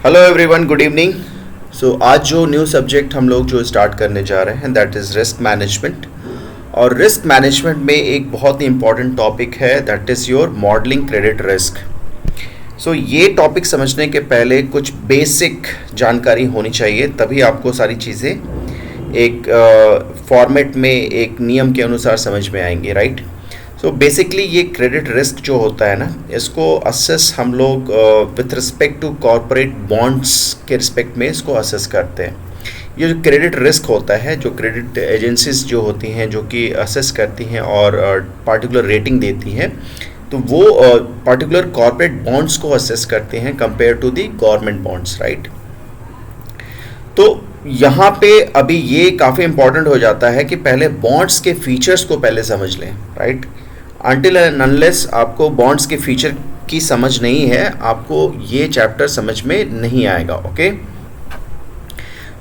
Hello everyone, good evening. आज जो new subject हम लोग जो स्टार्ट करने जा रहे हैं दैट इज़ रिस्क मैनेजमेंट। और रिस्क मैनेजमेंट में एक बहुत ही इंपॉर्टेंट टॉपिक है that is your modelling credit risk. ये टॉपिक समझने के पहले कुछ बेसिक जानकारी होनी चाहिए, तभी आपको सारी चीज़ें एक फॉर्मेट में एक नियम के अनुसार समझ में आएंगे, राइट। बेसिकली ये क्रेडिट रिस्क जो होता है ना, इसको असेस हम लोग with respect to corporate bonds के रिस्पेक्ट में इसको असेस करते हैं। ये जो क्रेडिट रिस्क होता है, जो क्रेडिट एजेंसीज जो होती हैं जो कि असेस करती हैं और पार्टिकुलर रेटिंग देती हैं, तो वो पार्टिकुलर कॉरपोरेट बॉन्ड्स को असेस करते हैं compare to the government bonds, right. तो यहाँ पे अभी ये काफ़ी इंपॉर्टेंट हो जाता है कि पहले बॉन्ड्स के फीचर्स को पहले समझ लें, राइट। अनटिल एंड अनलेस आपको बॉन्ड्स के फीचर की समझ नहीं है, आपको ये चैप्टर समझ में नहीं आएगा, ओके।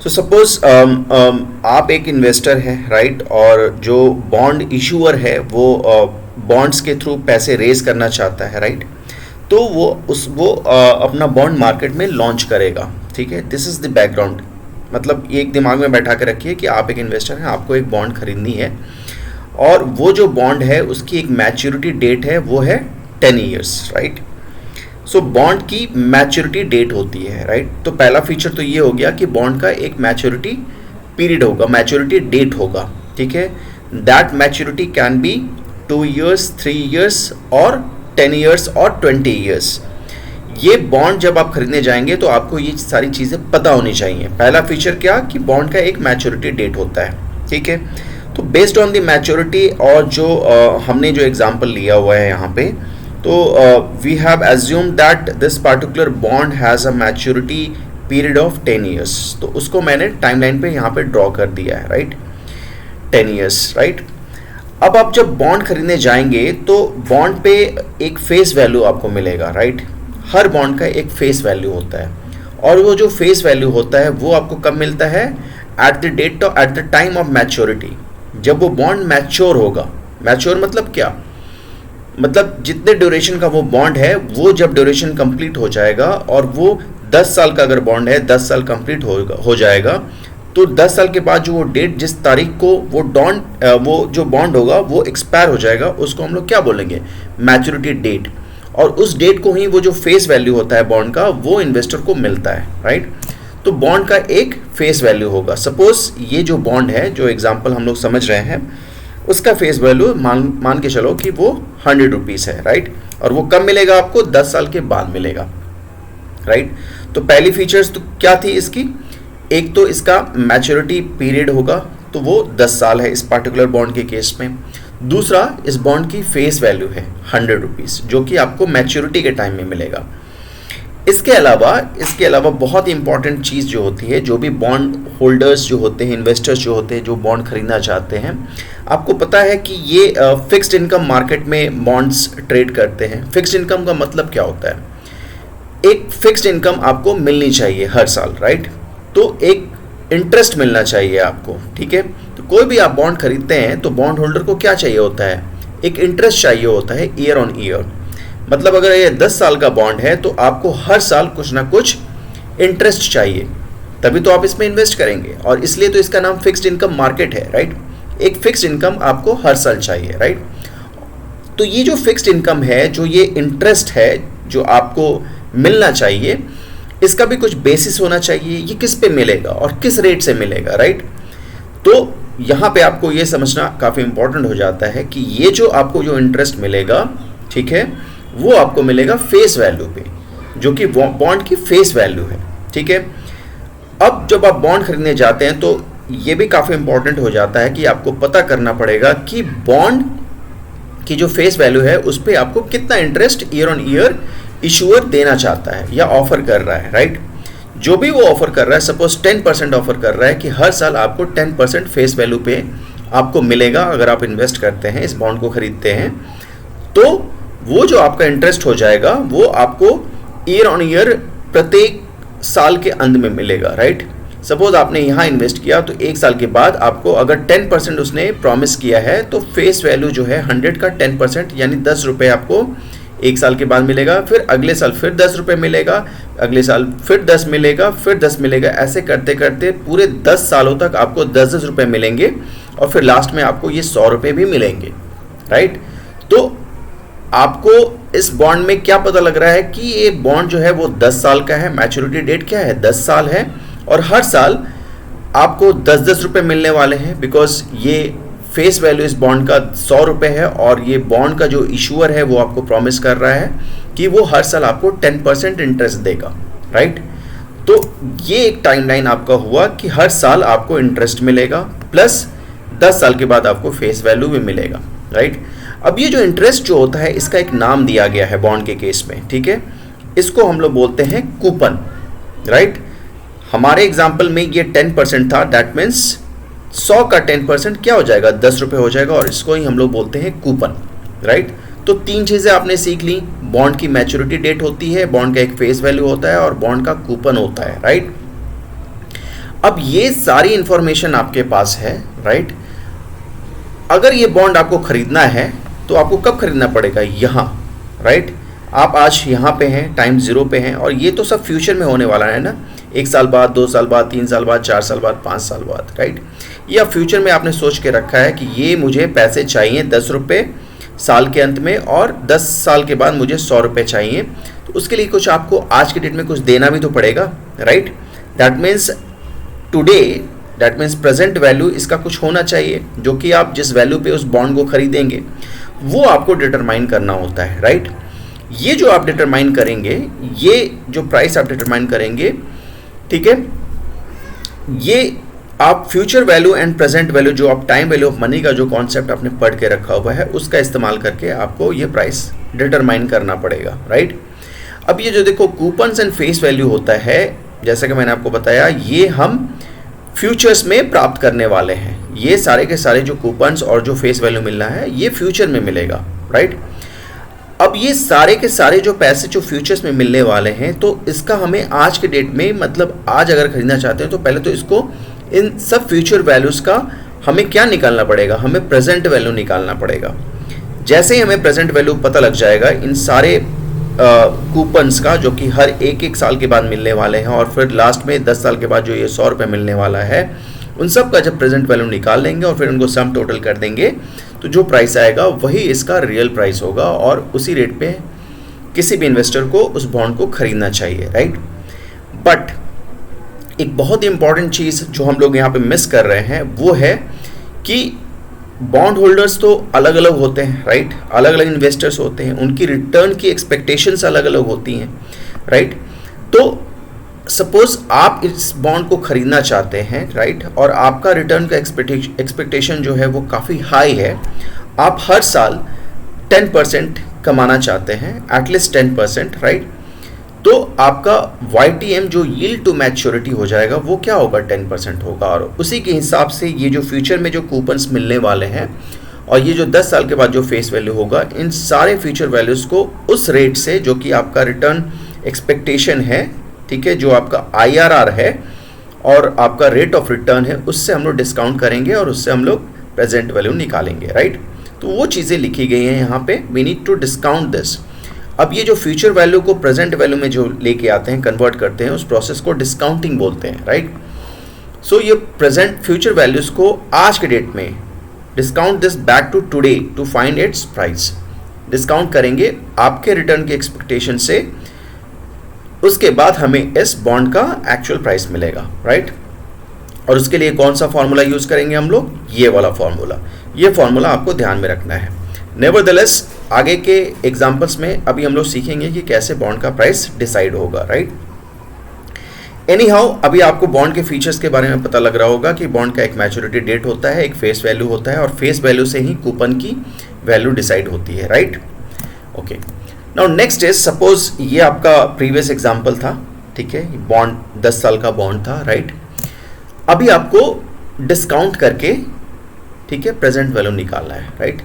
सपोज आप एक इन्वेस्टर हैं, राइट, और जो बॉन्ड इशूअर है वो बॉन्ड्स के थ्रू पैसे रेज करना चाहता है, राइट। तो वो अपना बॉन्ड मार्केट में लॉन्च करेगा, ठीक है। This is the background. मतलब ये एक दिमाग में बैठा के रखिए कि आप एक इन्वेस्टर हैं, आपको एक बॉन्ड खरीदनी है और वो जो बॉन्ड है उसकी एक मैच्योरिटी डेट है, वो है 10 ईयर्स, राइट। बॉन्ड की मैच्योरिटी डेट होती है, राइट। तो पहला फीचर तो ये हो गया कि बॉन्ड का एक मैच्योरिटी पीरियड होगा, मैच्योरिटी डेट होगा, ठीक है। That maturity can be 2 years, 3 years और 10 ईयर्स और 20 ईयर्स। ये बॉन्ड जब आप खरीदने जाएंगे तो आपको ये सारी चीज़ें पता होनी चाहिए। पहला फीचर क्या कि बॉन्ड का एक मैच्योरिटी डेट होता है, ठीक है। तो बेस्ड ऑन द मैच्योरिटी और जो हमने जो एग्जांपल लिया हुआ है यहाँ पे, तो we have assume that this particular bond has a maturity period of 10 years. तो उसको मैंने टाइमलाइन पे यहाँ पे ड्रॉ कर दिया है, राइट, 10 ईयर्स, राइट। अब आप जब बॉन्ड खरीदने जाएंगे तो बॉन्ड पे एक फेस वैल्यू आपको मिलेगा, राइट। हर बॉन्ड का एक फेस वैल्यू होता है और वो जो फेस वैल्यू होता है वो आपको कब मिलता है? At the time of maturity, जब वो बॉन्ड मैच्योर होगा। मैच्योर मतलब क्या? मतलब जितने ड्यूरेशन का वो बॉन्ड है, वो जब ड्यूरेशन कंप्लीट हो जाएगा और वो 10 साल का अगर बॉन्ड है, 10 साल कंप्लीट हो जाएगा, तो 10 साल के बाद जो वो डेट, जिस तारीख को वो जो बॉन्ड होगा वो एक्सपायर हो जाएगा, उसको हम लोग क्या बोलेंगे? Maturity date. और उस डेट को ही वो जो फेस वैल्यू होता है बॉन्ड का, वो इन्वेस्टर को मिलता है, राइट। तो बॉन्ड का एक फेस वैल्यू होगा। सपोज ये जो बॉन्ड है, जो एग्जांपल हम लोग समझ रहे हैं, उसका फेस वैल्यू मान के चलो कि वो 100 रुपीज़ है, राइट। और वो कब मिलेगा आपको? 10 साल के बाद मिलेगा, राइट। तो पहली फीचर्स तो क्या थी इसकी? एक तो इसका मैच्योरिटी पीरियड होगा, तो वो 10 साल है इस पार्टिकुलर बॉन्ड के केस में। दूसरा, इस बॉन्ड की फेस वैल्यू है 100 रुपीज़, जो कि आपको मैच्योरिटी के टाइम में मिलेगा। इसके अलावा बहुत ही इंपॉर्टेंट चीज़ जो होती है, जो भी बॉन्ड होल्डर्स जो होते हैं, इन्वेस्टर्स जो होते हैं, जो बॉन्ड खरीदना चाहते हैं, आपको पता है कि ये फिक्स्ड इनकम मार्केट में बॉन्ड्स ट्रेड करते हैं। फिक्स्ड इनकम का मतलब क्या होता है? एक फिक्स्ड इनकम आपको मिलनी चाहिए हर साल, राइट। तो एक इंटरेस्ट मिलना चाहिए आपको, ठीक है। तो कोई भी आप बॉन्ड खरीदते हैं तो बॉन्ड होल्डर को क्या चाहिए होता है? एक इंटरेस्ट चाहिए होता है, ईयर ऑन ईयर। मतलब अगर ये 10 साल का बॉन्ड है तो आपको हर साल कुछ ना कुछ इंटरेस्ट चाहिए, तभी तो आप इसमें इन्वेस्ट करेंगे। और इसलिए तो इसका नाम फिक्स्ड इनकम मार्केट है, राइट। एक फिक्स्ड इनकम आपको हर साल चाहिए, राइट। तो ये जो फिक्स्ड इनकम है, जो ये इंटरेस्ट है जो आपको मिलना चाहिए, इसका भी कुछ बेसिस होना चाहिए। ये किस पे मिलेगा और किस रेट से मिलेगा, राइट। तो यहाँ पे आपको ये समझना काफ़ी इंपॉर्टेंट हो जाता है कि ये जो आपको जो इंटरेस्ट मिलेगा, ठीक है, वो आपको मिलेगा फेस वैल्यू पे, जो कि बॉन्ड की फेस वैल्यू है, ठीक है। अब जब आप बॉन्ड खरीदने जाते हैं तो ये भी काफ़ी इंपॉर्टेंट हो जाता है कि आपको पता करना पड़ेगा कि बॉन्ड की जो फेस वैल्यू है उस पर आपको कितना interest year on year issuer देना चाहता है या ऑफर कर रहा है, राइट। जो भी वो ऑफर कर रहा है, सपोज 10% ऑफर कर रहा है कि हर साल आपको 10% फेस वैल्यू पे आपको मिलेगा अगर आप इन्वेस्ट करते हैं, इस बॉन्ड को खरीदते हैं, तो वो जो आपका इंटरेस्ट हो जाएगा वो आपको ईयर ऑन ईयर प्रत्येक साल के अंत में मिलेगा, राइट। सपोज आपने यहाँ इन्वेस्ट किया तो एक साल के बाद आपको अगर 10% उसने प्रॉमिस किया है, तो फेस वैल्यू जो है 100 का 10% यानी 10 रुपये आपको 1 साल के बाद मिलेगा, फिर अगले साल फिर 10 रुपये मिलेगा, अगले साल फिर 10 मिलेगा, फिर 10 मिलेगा, ऐसे करते करते पूरे 10 सालों तक आपको 10-10 रुपये मिलेंगे और फिर लास्ट में आपको ये 100 रुपये भी मिलेंगे, राइट। तो आपको इस बॉन्ड में क्या पता लग रहा है कि ये बॉन्ड जो है वो 10 साल का है, मैच्योरिटी डेट क्या है 10 साल है, और हर साल आपको 10-10 रुपये मिलने वाले हैं, बिकॉज ये फेस वैल्यू इस बॉन्ड का 100 रुपये है और ये बॉन्ड का जो इशूअर है वो आपको प्रॉमिस कर रहा है कि वो हर साल आपको 10% इंटरेस्ट देगा, राइट। तो ये एक टाइमलाइन आपका हुआ कि हर साल आपको इंटरेस्ट मिलेगा प्लस 10 साल के बाद आपको फेस वैल्यू भी मिलेगा, राइट। अब ये जो इंटरेस्ट जो होता है इसका एक नाम दिया गया है बॉन्ड के केस में, ठीक है, इसको हम लोग बोलते हैं कूपन, राइट। हमारे एग्जाम्पल में ये 10% था, दैट मीन्स 100 का 10% क्या हो जाएगा 10 रुपये हो जाएगा, और इसको ही हम लोग बोलते हैं कूपन, राइट। तो 3 चीज़ें आपने सीख ली, बॉन्ड की मैच्योरिटी डेट होती है, बॉन्ड का एक फेस वैल्यू होता है और बॉन्ड का कूपन होता है, राइट। अब ये सारी इंफॉर्मेशन आपके पास है, राइट। अगर ये बॉन्ड आपको खरीदना है तो आपको कब खरीदना पड़ेगा, यहाँ, राइट। आप आज यहाँ पे हैं, टाइम 0 पे हैं, और ये तो सब फ्यूचर में होने वाला है ना, 1 साल बाद, 2 साल बाद, 3 साल बाद, 4 साल बाद, 5 साल बाद, राइट। ये अब फ्यूचर में आपने सोच के रखा है कि ये मुझे पैसे चाहिए 10 रुपये साल के अंत में, और 10 साल के बाद मुझे 100 रुपये चाहिए, तो उसके लिए कुछ आपको आज के डेट में कुछ देना भी तो पड़ेगा, right. That means today, that means present value इसका कुछ होना चाहिए, जो कि आप जिस वैल्यू पे उस बॉन्ड को खरीदेंगे वो आपको डिटरमाइन करना होता है, राइट। ये जो आप डिटरमाइन करेंगे, ये जो प्राइस आप डिटरमाइन करेंगे, ठीक है, ये आप future value and present value, जो आप टाइम वैल्यू ऑफ मनी का जो कॉन्सेप्ट आपने पढ़ के रखा हुआ है उसका इस्तेमाल करके आपको ये प्राइस डिटरमाइन करना पड़ेगा, राइट। अब ये जो देखो कूपन्स एंड फेस वैल्यू होता है, जैसा कि मैंने आपको बताया, ये हम फ्यूचर्स में प्राप्त करने वाले हैं। ये सारे के सारे जो कूपन्स और जो फेस वैल्यू मिलना है ये फ्यूचर में मिलेगा, राइट। अब ये सारे के सारे जो पैसे जो फ्यूचर्स में मिलने वाले हैं, तो इसका हमें आज के डेट में, मतलब आज अगर खरीदना चाहते हैं तो पहले तो इसको इन सब फ्यूचर वैल्यूज़ का हमें क्या निकालना पड़ेगा, हमें प्रेजेंट वैल्यू निकालना पड़ेगा। जैसे ही हमें प्रेजेंट वैल्यू पता लग जाएगा इन सारे कूपन्स का, जो कि हर एक साल के बाद मिलने वाले हैं, और फिर लास्ट में 10 साल के बाद जो ये 100 रुपये मिलने वाला है, उन सब का जब प्रेजेंट वैल्यू निकाल लेंगे और फिर उनको सम टोटल कर देंगे, तो जो प्राइस आएगा वही इसका रियल प्राइस होगा, और उसी रेट पे किसी भी इन्वेस्टर को उस बॉन्ड को खरीदना चाहिए, राइट। बट एक बहुत ही इंपॉर्टेंट चीज़ जो हम लोग यहाँ पे मिस कर रहे हैं वो है कि बॉन्ड होल्डर्स तो अलग अलग होते हैं, राइट। अलग अलग इन्वेस्टर्स होते हैं, उनकी रिटर्न की एक्सपेक्टेशंस अलग अलग होती हैं, राइट। तो सपोज आप इस बॉन्ड को खरीदना चाहते हैं, राइट, और आपका रिटर्न का एक्सपेक्टेशन जो है वो काफ़ी हाई है, आप हर साल 10% कमाना चाहते हैं, एटलीस्ट 10%, राइट। तो आपका YTM जो यील्ड टू मैच्योरिटी हो जाएगा वो क्या होगा, 10% होगा, और उसी के हिसाब से ये जो फ्यूचर में जो कूपन्स मिलने वाले हैं और ये जो 10 साल के बाद जो फेस वैल्यू होगा, इन सारे फ्यूचर वैल्यूज़ को उस रेट से जो कि आपका रिटर्न एक्सपेक्टेशन है, ठीक है, जो आपका IRR है और आपका रेट ऑफ रिटर्न है, उससे हम लोग डिस्काउंट करेंगे और उससे हम लोग प्रेजेंट वैल्यू निकालेंगे, राइट। तो वो चीज़ें लिखी गई हैं यहाँ पे, we need to discount this. अब ये जो फ्यूचर वैल्यू को प्रेजेंट वैल्यू में जो लेके आते हैं, कन्वर्ट करते हैं, उस प्रोसेस को डिस्काउंटिंग बोलते हैं, राइट। सो ये प्रेजेंट फ्यूचर वैल्यूज़ को आज के डेट में discount this back to today to find its price, discount करेंगे आपके रिटर्न की एक्सपेक्टेशन से, उसके बाद हमें इस बॉन्ड का एक्चुअल प्राइस मिलेगा, राइट। और उसके लिए कौन सा फॉर्मूला यूज़ करेंगे हम लोग, ये वाला फॉर्मूला, ये फॉर्मूला आपको ध्यान में रखना है। नेवरदलेस आगे के एग्जाम्पल्स में अभी हम लोग सीखेंगे कि कैसे बॉन्ड का प्राइस डिसाइड होगा, राइट। एनी हाउ, अभी आपको बॉन्ड के फीचर्स के बारे में पता लग रहा होगा कि बॉन्ड का एक मैच्योरिटी डेट होता है, एक फेस वैल्यू होता है, और फेस वैल्यू से ही कूपन की वैल्यू डिसाइड होती है, right. Okay, now next is, suppose ये आपका प्रीवियस एग्जाम्पल था, ठीक है, बॉन्ड 10 साल का बॉन्ड था, राइट। अभी आपको डिस्काउंट करके, ठीक है, प्रेजेंट वैल्यू निकालना है, राइट।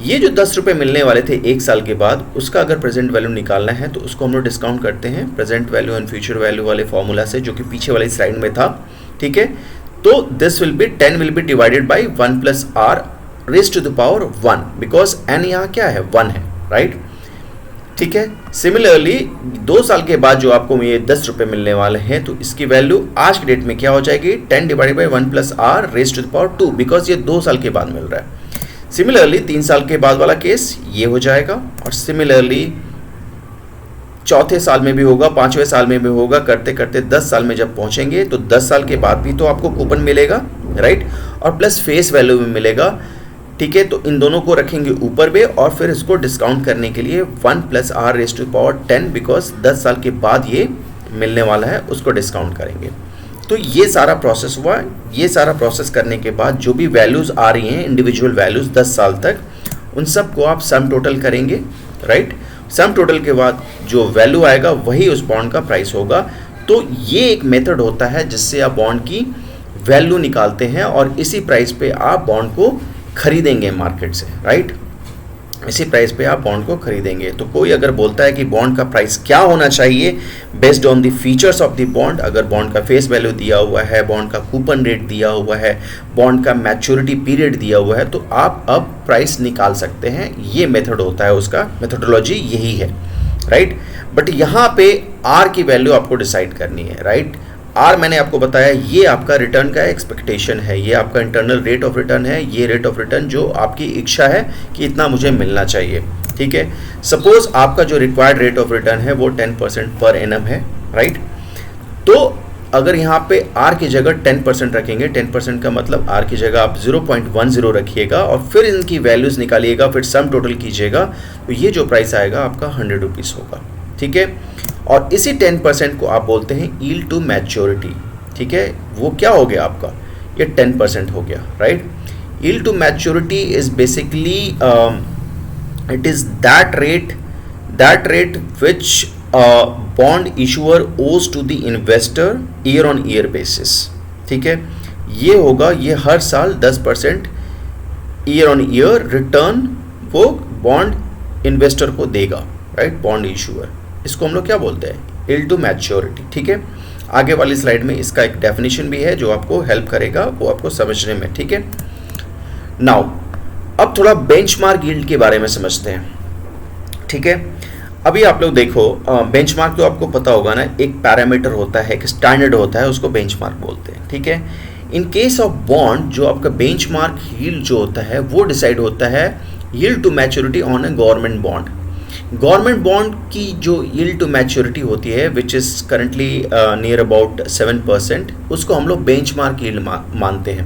ये जो 10 रुपये मिलने वाले थे 1 साल के बाद, उसका अगर प्रेजेंट वैल्यू निकालना है तो उसको हम लोग डिस्काउंट करते हैं present value and future value वाले फॉर्मूला से, जो कि पीछे वाली स्लाइड में था, ठीक है। तो this will be 10 will be divided by 1 plus r raise to the power 1, because n यहाँ क्या है, 1 है, राइट। ठीक है। सिमिलरली 2 साल के बाद जो आपको ये 10 रुपये मिलने वाले हैं, तो इसकी वैल्यू आज की डेट में क्या हो जाएगी, 10 divided by 1 plus r raise to the power 2, because ये 2 साल के बाद मिल रहा है। सिमिलरली 3 साल के बाद वाला केस ये हो जाएगा, और सिमिलरली चौथे साल में भी होगा, 5वें साल में भी होगा, करते करते 10 साल में जब पहुंचेंगे तो 10 साल के बाद भी तो आपको कूपन मिलेगा, राइट, और प्लस फेस वैल्यू भी मिलेगा, ठीक है। तो इन दोनों को रखेंगे ऊपर में, और फिर इसको डिस्काउंट करने के लिए 1 plus r raise to power 10, because 10 साल के बाद ये मिलने वाला है, उसको डिस्काउंट करेंगे। तो ये सारा प्रोसेस हुआ। ये सारा प्रोसेस करने के बाद जो भी वैल्यूज़ आ रही हैं, इंडिविजुअल वैल्यूज़ 10 साल तक, उन सब को आप सम टोटल करेंगे, राइट। सम टोटल के बाद जो वैल्यू आएगा वही उस बॉन्ड का प्राइस होगा। तो ये एक मेथड होता है जिससे आप बॉन्ड की वैल्यू निकालते हैं, और इसी प्राइस पे आप बॉन्ड को खरीदेंगे मार्केट से, राइट। इसी प्राइस पे आप बॉन्ड को खरीदेंगे। तो कोई अगर बोलता है कि बॉन्ड का प्राइस क्या होना चाहिए based on the features of the bond, अगर बॉन्ड का फेस वैल्यू दिया हुआ है, बॉन्ड का कूपन रेट दिया हुआ है, बॉन्ड का मैच्योरिटी पीरियड दिया हुआ है, तो आप अब प्राइस निकाल सकते हैं। ये मेथड होता है, उसका मेथोडोलॉजी यही है, राइट। बट यहाँ पे आर की वैल्यू आपको डिसाइड करनी है, राइट। आर मैंने आपको बताया ये आपका रिटर्न का एक्सपेक्टेशन है, ये आपका इंटरनल रेट ऑफ रिटर्न है, ये रेट ऑफ रिटर्न जो आपकी इच्छा है कि इतना मुझे मिलना चाहिए, ठीक है। सपोज आपका जो रिक्वायर्ड रेट ऑफ रिटर्न है वो 10% पर एनम है, राइट। तो अगर यहाँ पे आर की जगह 10% रखेंगे, 10% का मतलब आर की जगह आप 0.10 रखिएगा, और फिर इनकी वैल्यूज़ निकालिएगा, फिर सम टोटल कीजिएगा, तो ये जो प्राइस आएगा आपका 100 रुपीज़ होगा, ठीक है। और इसी 10% को आप बोलते हैं यील्ड टू मैच्योरिटी, ठीक है। वो क्या हो गया आपका, ये 10% हो गया, right. Yield to maturity is basically it is that rate which bond issuer owes to the investor year on year basis, ठीक है। ये होगा, ये हर साल 10% ईयर ऑन ईयर रिटर्न वो बॉन्ड इन्वेस्टर को देगा, राइट, बॉन्ड इशूअर। इसको हम लोग क्या बोलते हैं, यील्ड टू मैच्योरिटी, ठीक है। आगे वाली स्लाइड में इसका एक डेफिनेशन भी है जो आपको हेल्प करेगा वो आपको समझने में, ठीक है। नाउ अब थोड़ा बेंचमार्क यील्ड के बारे में समझते हैं, ठीक है। अभी आप लोग देखो, बेंचमार्क तो आपको पता होगा ना, एक पैरामीटर होता है, एक स्टैंडर्ड होता है, उसको बेंचमार्क बोलते हैं, ठीक है। इन केस ऑफ बॉन्ड जो आपका बेंचमार्क यील्ड जो होता है वो डिसाइड होता है yield to maturity on a government bond. Government bond की जो यील्ड टू मैच्योरिटी होती है which is currently near about 7%, उसको हम लोग बेंचमार्क यील्ड मानते हैं।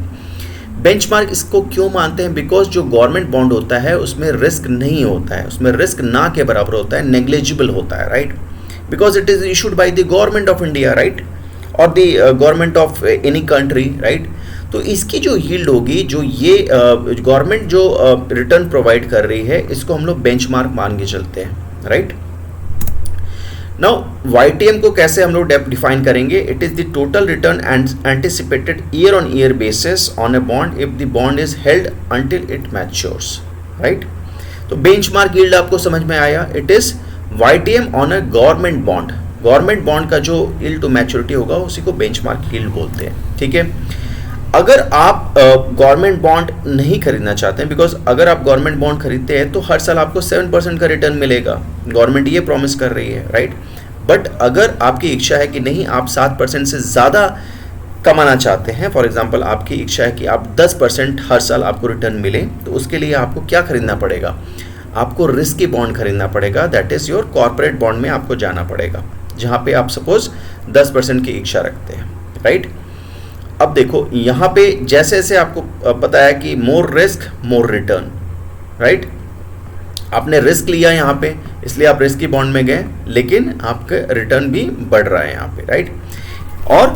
बेंचमार्क इसको क्यों मानते हैं, बिकॉज जो गवर्नमेंट बॉन्ड होता है उसमें रिस्क नहीं होता है, उसमें रिस्क ना के बराबर होता है, नेग्लिजिबल होता है, right, because it is issued by the government of India, right, और the government of any country, right. तो इसकी जो यील्ड होगी, जो ये गवर्नमेंट जो रिटर्न प्रोवाइड कर रही है, इसको हम लोग बेंचमार्क मान के चलते हैं, राइट। नाउ YTM को कैसे हम लोग डिफाइन करेंगे, it is the total return anticipated year on year basis on a bond if the bond is held until it matures, right. तो बेंचमार्क यील्ड आपको समझ में आया, it is YTM on a government bond. Government bond का जो yield to maturity होगा उसी को बेंचमार्क यील्ड बोलते हैं, ठीक है। अगर आप गवर्नमेंट बॉन्ड नहीं खरीदना चाहते हैं, बिकॉज अगर आप गवर्नमेंट बॉन्ड खरीदते हैं तो हर साल आपको 7% का रिटर्न मिलेगा, गवर्नमेंट ये प्रॉमिस कर रही है, राइट। बट अगर आपकी इच्छा है कि नहीं, आप 7% से ज़्यादा कमाना चाहते हैं, फॉर एग्जांपल आपकी इच्छा है कि आप 10% हर साल आपको रिटर्न मिले, तो उसके लिए आपको क्या खरीदना पड़ेगा, आपको रिस्की बॉन्ड खरीदना पड़ेगा, that is your corporate bond में आपको जाना पड़ेगा, जहाँ पे आप सपोज 10% की इच्छा रखते हैं, राइट। अब देखो यहाँ पे जैसे जैसे आपको पता है कि more risk more return, right. आपने रिस्क लिया यहाँ पे, इसलिए आप रिस्क की बॉन्ड में गए, लेकिन आपका रिटर्न भी बढ़ रहा है यहाँ पे, राइट। और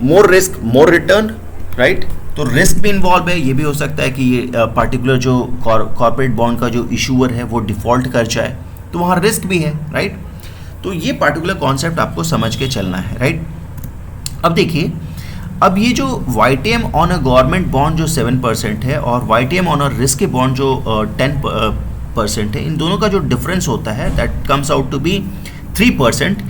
more risk more return, right. तो रिस्क भी इन्वॉल्व है, ये भी हो सकता है कि ये पर्टिकुलर जो कॉर्पोरेट बॉन्ड का जो इशूअर है वो डिफॉल्ट कर जाए, तो वहाँ रिस्क भी है, राइट। तो ये पर्टिकुलर कॉन्सेप्ट आपको समझ के चलना है, राइट। अब देखिए, अब ये जो YTM on a government bond जो 7% है और YTM on a risk bond जो 10% है, इन दोनों का जो डिफरेंस होता है that comes out to be 3%।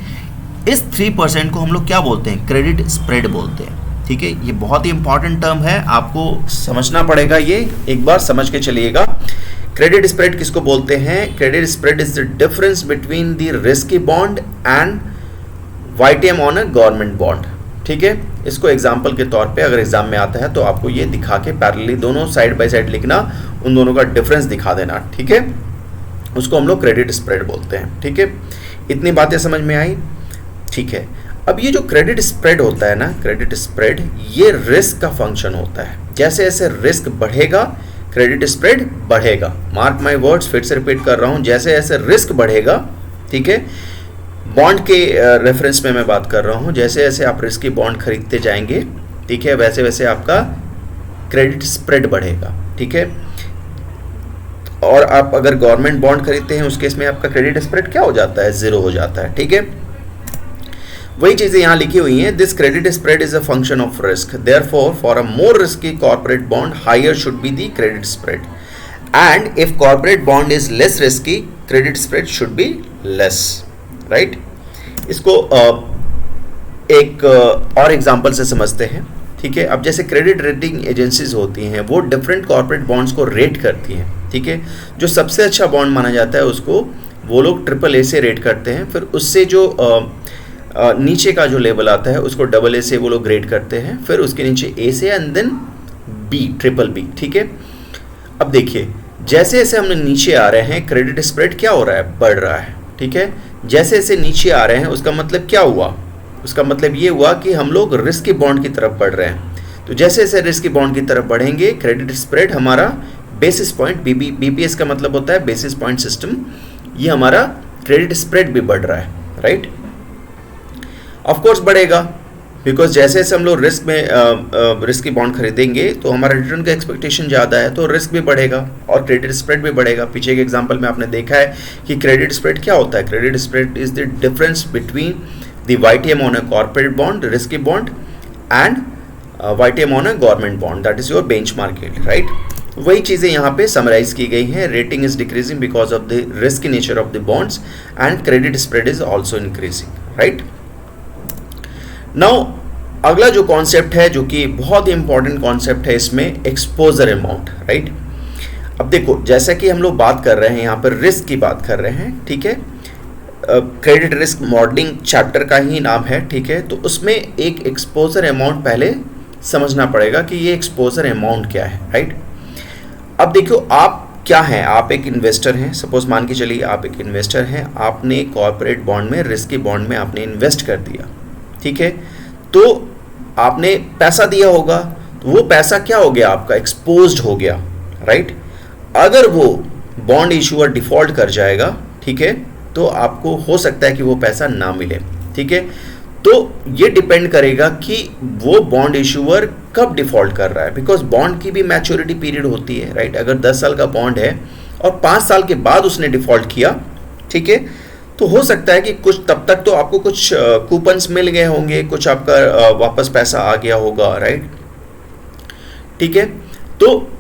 इस 3% को हम लोग क्या बोलते हैं, क्रेडिट स्प्रेड बोलते हैं, ठीक है। ये बहुत ही इंपॉर्टेंट टर्म है, आपको समझना पड़ेगा, ये एक बार समझ के चलिएगा। क्रेडिट स्प्रेड किसको बोलते हैं? Credit spread is the difference between the risky bond and YTM on a government bond. ठीक है, इसको एग्जाम्पल के तौर पे अगर एग्जाम में आता है तो आपको ये दिखा के पैरेलली दोनों साइड बाय साइड लिखना, उन दोनों का डिफरेंस दिखा देना। ठीक है, उसको हम लोग क्रेडिट स्प्रेड बोलते हैं। ठीक है, इतनी बातें समझ में आई? ठीक है, अब ये जो क्रेडिट स्प्रेड होता है ना, क्रेडिट स्प्रेड ये रिस्क का फंक्शन होता है। जैसे जैसे रिस्क बढ़ेगा क्रेडिट स्प्रेड बढ़ेगा। मार्क माय वर्ड्स, फिर से रिपीट कर रहा हूं, जैसे जैसे रिस्क बढ़ेगा, ठीक है, बॉन्ड के रेफरेंस में मैं बात कर रहा हूं, जैसे जैसे आप रिस्की बॉन्ड खरीदते जाएंगे, ठीक है, वैसे वैसे आपका क्रेडिट स्प्रेड बढ़ेगा। ठीक है, और आप अगर गवर्नमेंट बॉन्ड खरीदते हैं उस केस में आपका क्रेडिट स्प्रेड क्या हो जाता है? जीरो हो जाता है। ठीक है, वही चीजें यहां लिखी हुई हैं। This credit spread is a function of risk, therefore for a more risky corporate bond higher should be the credit spread, and if corporate bond is less risky credit spread should be less. Right, इसको एक और example से समझते हैं। ठीक है, अब जैसे क्रेडिट रेटिंग एजेंसीज होती हैं वो डिफरेंट कॉर्पोरेट बॉन्ड्स को रेट करती हैं। ठीक है, जो सबसे अच्छा बॉन्ड माना जाता है उसको वो लोग AAA से रेट करते हैं, फिर उससे जो नीचे का जो लेवल आता है उसको AA से वो लोग ग्रेड करते हैं, फिर उसके नीचे A से एंड देन B, BBB। ठीक है, अब देखिए जैसे जैसे हमने नीचे आ रहे हैं क्रेडिट स्प्रेड क्या हो रहा है? बढ़ रहा है। ठीक है, जैसे जैसे नीचे आ रहे हैं उसका मतलब क्या हुआ? उसका मतलब ये हुआ कि हम लोग रिस्की बॉन्ड की तरफ बढ़ रहे हैं। तो जैसे जैसे रिस्की बॉन्ड की तरफ बढ़ेंगे क्रेडिट स्प्रेड हमारा बेसिस पॉइंट, BPS का मतलब होता है बेसिस पॉइंट सिस्टम, ये हमारा क्रेडिट स्प्रेड भी बढ़ रहा है। राइट, ऑफ कोर्स बढ़ेगा, बिकॉज जैसे जैसे हम लोग रिस्क में रिस्की बॉन्ड खरीदेंगे तो हमारा रिटर्न का एक्सपेक्टेशन ज़्यादा है तो रिस्क भी बढ़ेगा और क्रेडिट स्प्रेड भी बढ़ेगा। पीछे के एग्जांपल में आपने देखा है कि क्रेडिट स्प्रेड क्या होता है? Credit spread is the difference between the YTM on a corporate bond, risky bond, and YTM on a government bond, that is your benchmark yield. Right, वही चीज़ें यहाँ पे समराइज की गई हैं। Rating is decreasing because of the risky nature of the bonds and credit spread is also increasing. Right, now अगला जो concept है जो कि बहुत ही इंपॉर्टेंट कॉन्सेप्ट है इसमें, एक्सपोजर अमाउंट। राइट, अब देखो जैसा कि हम लोग बात कर रहे हैं यहाँ पर रिस्क की बात कर रहे हैं। ठीक है, क्रेडिट रिस्क मॉडलिंग चैप्टर का ही नाम है। ठीक है, तो उसमें एक एक्सपोजर अमाउंट पहले समझना पड़ेगा कि ये एक्सपोजर अमाउंट क्या है। राइट, अब देखो आप क्या हैं? आप एक इन्वेस्टर हैं, सपोज मान के चलिए आप एक इन्वेस्टर हैं, आपने कॉर्पोरेट बॉन्ड में, रिस्की बॉन्ड में आपने इन्वेस्ट कर दिया। ठीक है, तो आपने पैसा दिया होगा, तो वो पैसा क्या हो गया? आपका एक्सपोज्ड हो गया। राइट, अगर वो बॉन्ड इशूअर डिफॉल्ट कर जाएगा, ठीक है, तो आपको हो सकता है कि वो पैसा ना मिले। ठीक है, तो ये डिपेंड करेगा कि वो बॉन्ड इशूअर कब डिफॉल्ट कर रहा है, बिकॉज बॉन्ड की भी मैच्योरिटी पीरियड होती है। राइट, अगर 10 साल का बॉन्ड है और 5 साल के बाद उसने डिफॉल्ट किया, ठीक है, तो हो सकता है कि कुछ तब तक तो आपको कुछ कूपन्स मिल गए होंगे, कुछ आपका वापस पैसा आ गया होगा। राइट, ठीक है, तो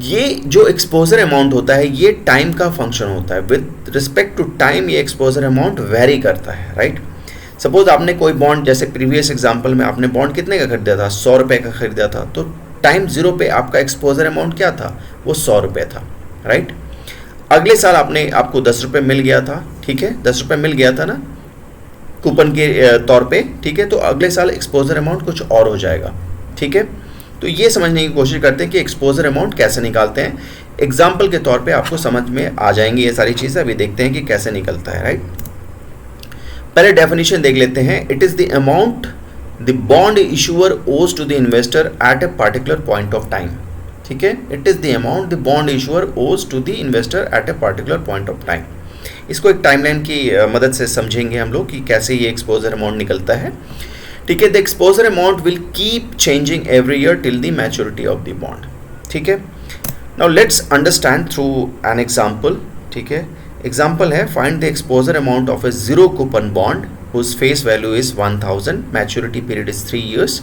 ये जो एक्सपोजर अमाउंट होता है ये टाइम का फंक्शन होता है। विद रिस्पेक्ट टू टाइम ये एक्सपोजर अमाउंट वेरी करता है। राइट, सपोज आपने कोई बॉन्ड, जैसे प्रीवियस एग्जांपल में आपने बॉन्ड कितने का खरीदा था? 100 रुपये का खरीदा था, तो टाइम 0 पे आपका एक्सपोजर अमाउंट क्या था? वो 100 रुपये था। राइट, अगले साल आपको 10 रुपये मिल गया था। ठीक है, 10 रुपये मिल गया था ना कूपन के तौर पे। ठीक है, तो अगले साल एक्सपोजर अमाउंट कुछ और हो जाएगा। ठीक है, तो ये समझने की कोशिश करते हैं कि एक्सपोजर अमाउंट कैसे निकालते हैं। एग्जाम्पल के तौर पे आपको समझ में आ जाएंगी ये सारी चीज़ें। अभी देखते हैं कि कैसे निकलता है। राइट, पहले डेफिनेशन देख लेते हैं। It is the amount the bond issuer owes to the investor at a particular point of time. ठीक है, it is the amount the bond issuer owes to the investor at a particular point of time. इसको एक timeline की मदद से समझेंगे हम लोग कि कैसे ये एक्सपोजर अमाउंट निकलता है। ठीक है, the exposure amount will keep changing every year till the maturity of the bond. ठीक है, now let's understand through an example. ठीक है, एग्जाम्पल है, find the exposure amount of a zero coupon bond whose face value is 1000, maturity period is 3 years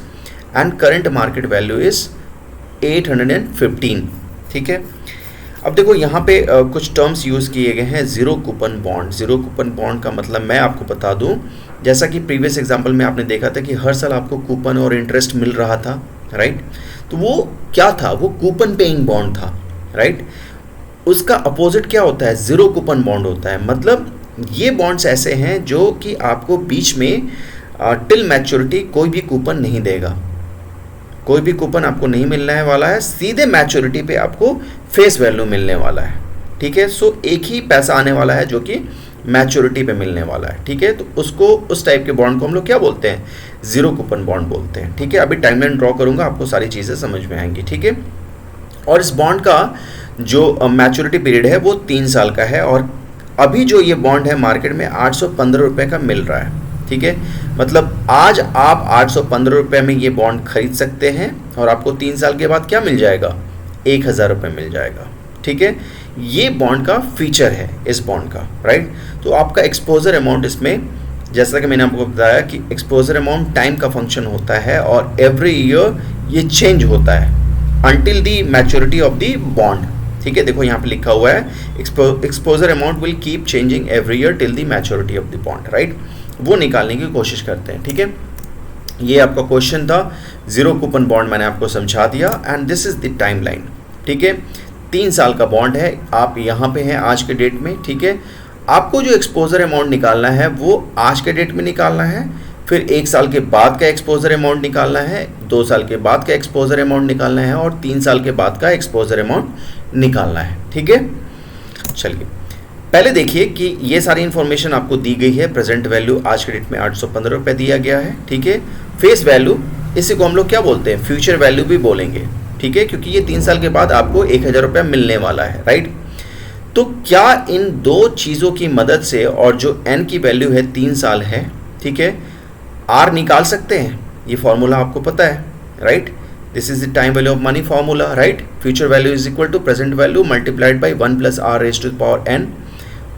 and current market value is 815। ठीक है, अब देखो यहाँ पे कुछ टर्म्स यूज़ किए गए हैं। Zero coupon bond, zero coupon bond का मतलब मैं आपको बता दूँ, जैसा कि प्रीवियस एग्जांपल में आपने देखा था कि हर साल आपको कूपन और इंटरेस्ट मिल रहा था। राइट, तो वो क्या था? वो कूपन पेइंग बॉन्ड था। राइट, उसका अपोजिट क्या होता है, ज़ीरो कूपन बॉन्ड होता है। मतलब ये बॉन्ड्स ऐसे हैं जो कि आपको बीच में टिल मैच्योरिटी कोई भी कूपन नहीं देगा, कोई भी कूपन आपको नहीं मिलने वाला है, सीधे मैच्योरिटी पे आपको फेस वैल्यू मिलने वाला है। ठीक है, सो एक ही पैसा आने वाला है जो कि मैच्योरिटी पे मिलने वाला है। ठीक है, तो उसको, उस टाइप के बॉन्ड को हम लोग क्या बोलते हैं, ज़ीरो कूपन बॉन्ड बोलते हैं। ठीक है, अभी टाइमलाइन ड्रॉ करूंगा, आपको सारी चीज़ें समझ में आएंगी। ठीक है, और इस बॉन्ड का जो मैच्योरिटी पीरियड है वो 3 साल का है, और अभी जो ये बॉन्ड है मार्केट में 815 रुपये का मिल रहा है। ठीक है, मतलब आज आप 815 रुपये में ये बॉन्ड खरीद सकते हैं और आपको 3 साल के बाद क्या मिल जाएगा, 1000 रुपये मिल जाएगा। ठीक है, ये बॉन्ड का फीचर है इस बॉन्ड का, राइट। तो आपका एक्सपोजर अमाउंट इसमें, जैसा कि मैंने आपको बताया कि एक्सपोजर अमाउंट टाइम का फंक्शन होता है और एवरी ईयर ये चेंज होता है until the maturity of the bond. ठीक है, देखो यहाँ पे लिखा हुआ है exposure amount will keep changing every year till the maturity of the bond, right. वो निकालने की कोशिश करते हैं। ठीक है, ये आपका क्वेश्चन था, ज़ीरो कूपन बॉन्ड मैंने आपको समझा दिया, and this is the time line. ठीक है, 3 साल का बॉन्ड है, आप यहाँ पे हैं आज के डेट में। ठीक है, आपको जो एक्सपोजर अमाउंट निकालना है वो आज के डेट में निकालना है, फिर 1 साल के बाद का एक्सपोजर अमाउंट निकालना है, 2 साल के बाद का एक्सपोजर अमाउंट निकालना है, और 3 साल के बाद का एक्सपोजर अमाउंट निकालना है। ठीक है, चलिए पहले देखिए कि ये सारी इन्फॉर्मेशन आपको दी गई है। प्रेजेंट वैल्यू आज के डेट में 815 रुपये दिया गया है। ठीक है, फेस वैल्यू, इसी को हम लोग क्या बोलते हैं, फ्यूचर वैल्यू भी बोलेंगे। ठीक है, क्योंकि ये 3 साल के बाद आपको 1000 रुपया मिलने वाला है, राइट। तो क्या इन दो चीज़ों की मदद से, और जो एन की वैल्यू है 3 साल है, ठीक है, आर निकाल सकते हैं? ये फॉर्मूला आपको पता है, right. This is the time value of money formula, right. Future value is equal to present value multiplied by 1 plus r raise to the power n.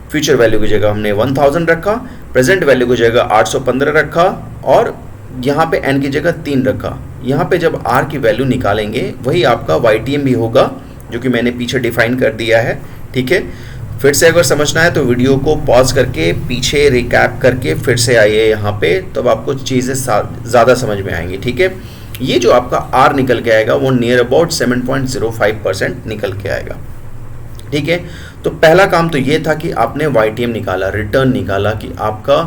Future value की जगह हमने 1000 रखा, प्रेजेंट वैल्यू की जगह 815 रखा, और यहाँ पे n की जगह 3 रखा। यहाँ पे जब r की वैल्यू निकालेंगे वही आपका YTM भी होगा, जो कि मैंने पीछे डिफाइन कर दिया है। ठीक है, फिर से अगर समझना है तो वीडियो को पॉज करके पीछे रिकैप करके फिर से आइए यहाँ पे, तब आपको चीज़ें ज़्यादा समझ में आएंगी। ठीक है, ये जो आपका r निकल के आएगा वो नियर अबाउट 7.05% निकल के आएगा। ठीक है, तो पहला काम तो ये था कि आपने YTM निकाला, रिटर्न निकाला कि आपका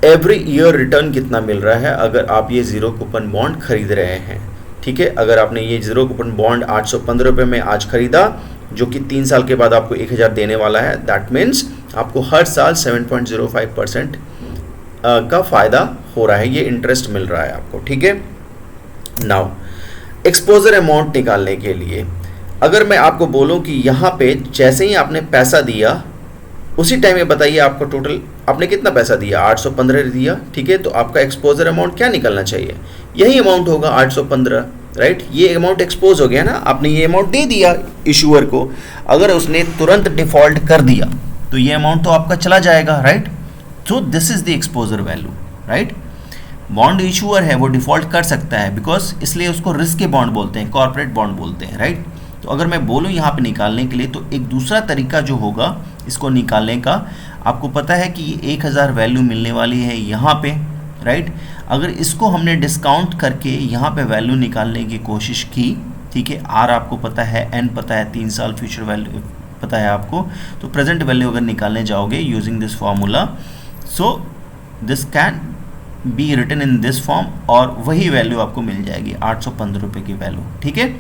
एवरी ईयर रिटर्न कितना मिल रहा है अगर आप ये ज़ीरो कूपन बॉन्ड खरीद रहे हैं। ठीक है, अगर आपने ये ज़ीरो कूपन बॉन्ड 815 रुपये में आज खरीदा, जो कि 3 साल के बाद आपको 1000 देने वाला है, दैट मीन्स आपको हर साल 7.05% का फ़ायदा हो रहा है, ये इंटरेस्ट मिल रहा है आपको। ठीक है, नाउ एक्सपोजर अमाउंट निकालने के लिए अगर मैं आपको बोलूं कि यहाँ पे जैसे ही आपने पैसा दिया उसी टाइम में बताइए आपको टोटल आपने कितना पैसा दिया, 815 दिया। ठीक है, तो आपका एक्सपोजर अमाउंट क्या निकलना चाहिए, यही अमाउंट होगा 815, राइट। ये अमाउंट एक्सपोज हो गया ना, आपने ये अमाउंट दे दिया इशूअर को, अगर उसने तुरंत डिफॉल्ट कर दिया तो ये अमाउंट तो आपका चला जाएगा, right. So this is the exposure value, right. Bond issuer है वो डिफॉल्ट कर सकता है, बिकॉज इसलिए उसको रिस्क के बॉन्ड बोलते हैं, कॉर्पोरेट बॉन्ड बोलते हैं, राइट। तो अगर मैं बोलूँ यहाँ पे निकालने के लिए, तो एक दूसरा तरीका जो होगा इसको निकालने का, आपको पता है कि ये 1000 वैल्यू मिलने वाली है यहाँ पे, राइट। अगर इसको हमने डिस्काउंट करके यहाँ पे वैल्यू निकालने की कोशिश की, ठीक है, आर आपको पता है, एन पता है, 3 साल फ्यूचर वैल्यू पता है आपको, तो प्रेजेंट वैल्यू अगर निकालने जाओगे using this formula, so this can be written in this form, और वही वैल्यू आपको मिल जाएगी 815 रुपये की वैल्यू। ठीक है,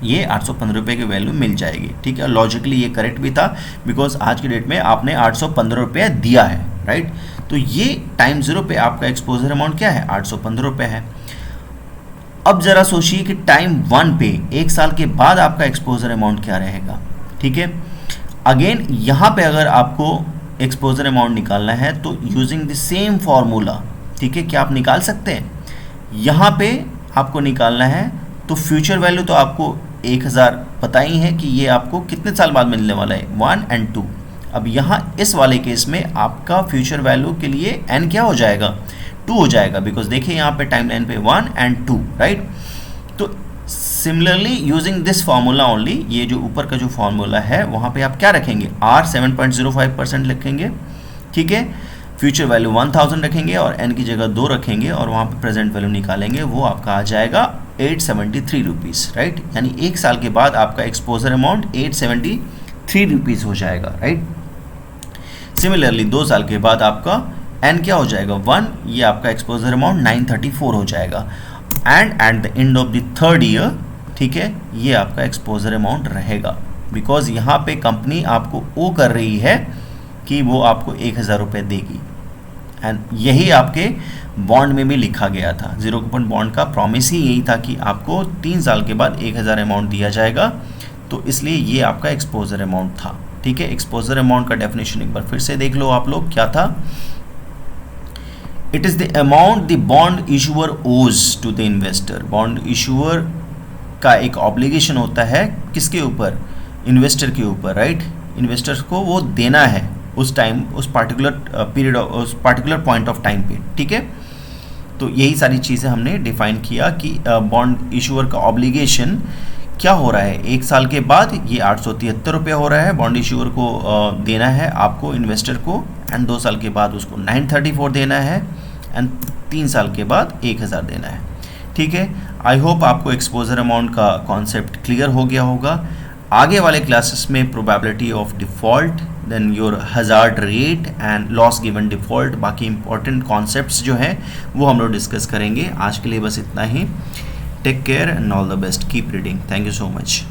ये 815 रुपये की वैल्यू मिल जाएगी। ठीक है, लॉजिकली ये करेक्ट भी था, बिकॉज आज की डेट में आपने 815 रुपये दिया है, राइट। तो ये टाइम 0 पे आपका एक्सपोजर अमाउंट क्या है, 815 रुपये है। अब जरा सोचिए कि टाइम 1 पे 1 साल के बाद आपका एक्सपोजर अमाउंट क्या रहेगा। ठीक है, अगेन यहाँ पे अगर आपको एक्सपोजर अमाउंट निकालना है तो यूजिंग द सेम फॉर्मूला, ठीक है, क्या आप निकाल सकते हैं, यहाँ पे आपको निकालना है तो फ्यूचर वैल्यू तो आपको 1000 पता ही है कि ये आपको कितने साल बाद मिलने वाला है, 1 और 2। अब यहाँ इस वाले केस में आपका फ्यूचर वैल्यू के लिए n क्या हो जाएगा, 2 हो जाएगा, बिकॉज देखिए यहाँ पे टाइम लाइन पे 1 और 2, राइट। तो similarly using this formula only, ये जो ऊपर का जो फार्मूला है वहाँ पे आप क्या रखेंगे, r 7.05% लिखेंगे। ठीक है, फ्यूचर वैल्यू 1000 रखेंगे और n की जगह 2 रखेंगे, और वहाँ पे प्रेजेंट वैल्यू निकालेंगे, वो आपका आ जाएगा 873 रुपीज़, राइट। यानी 1 साल के बाद आपका एक्सपोजर अमाउंट ₹3 हो जाएगा, राइट। सिमिलरली 2 साल के बाद आपका एन क्या हो जाएगा 1, ये आपका एक्सपोजर अमाउंट 934 हो जाएगा। And at the end of the third year, ठीक है, ये आपका एक्सपोजर अमाउंट रहेगा, बिकॉज यहाँ पे कंपनी आपको ओ कर रही है कि वो आपको 1000 रुपये देगी। एंड यही आपके बॉन्ड में भी लिखा गया था, 0 कूपन बॉन्ड का प्रॉमिस ही यही था कि आपको 3 साल के बाद 1000 अमाउंट दिया जाएगा। तो इसलिए ये आपका एक्सपोजर अमाउंट था, ठीक है। एक्सपोजर अमाउंट का डेफिनेशन एक बार फिर से देख लो आप लोग, क्या था। It is the amount the bond issuer owes to the investor. Bond issuer का एक ऑब्लिगेशन होता है किसके ऊपर, इन्वेस्टर के ऊपर, राइट। इन्वेस्टर्स को वो देना है उस टाइम, उस पार्टिकुलर पीरियड, उस पार्टिकुलर पॉइंट ऑफ टाइम पे, ठीक है। तो यही सारी चीज़ें हमने डिफाइन किया कि बॉन्ड इशूअर का ऑब्लिगेशन क्या हो रहा है। 1 साल के बाद ये 873 रुपये हो रहा है, बॉन्ड इशूअर को देना है आपको, इन्वेस्टर को। एंड 2 साल के बाद उसको 934 देना है, एंड 3 साल के बाद 1000 देना है, ठीक है। आई होप आपको एक्सपोजर अमाउंट का कॉन्सेप्ट क्लियर हो गया होगा। आगे वाले क्लासेस में probability of default, then your hazard rate and loss given default, बाकी इंपॉर्टेंट कॉन्सेप्ट्स जो हैं वो हम लोग डिस्कस करेंगे। आज के लिए बस इतना ही। Take care and all the best, keep reading. Thank you so much.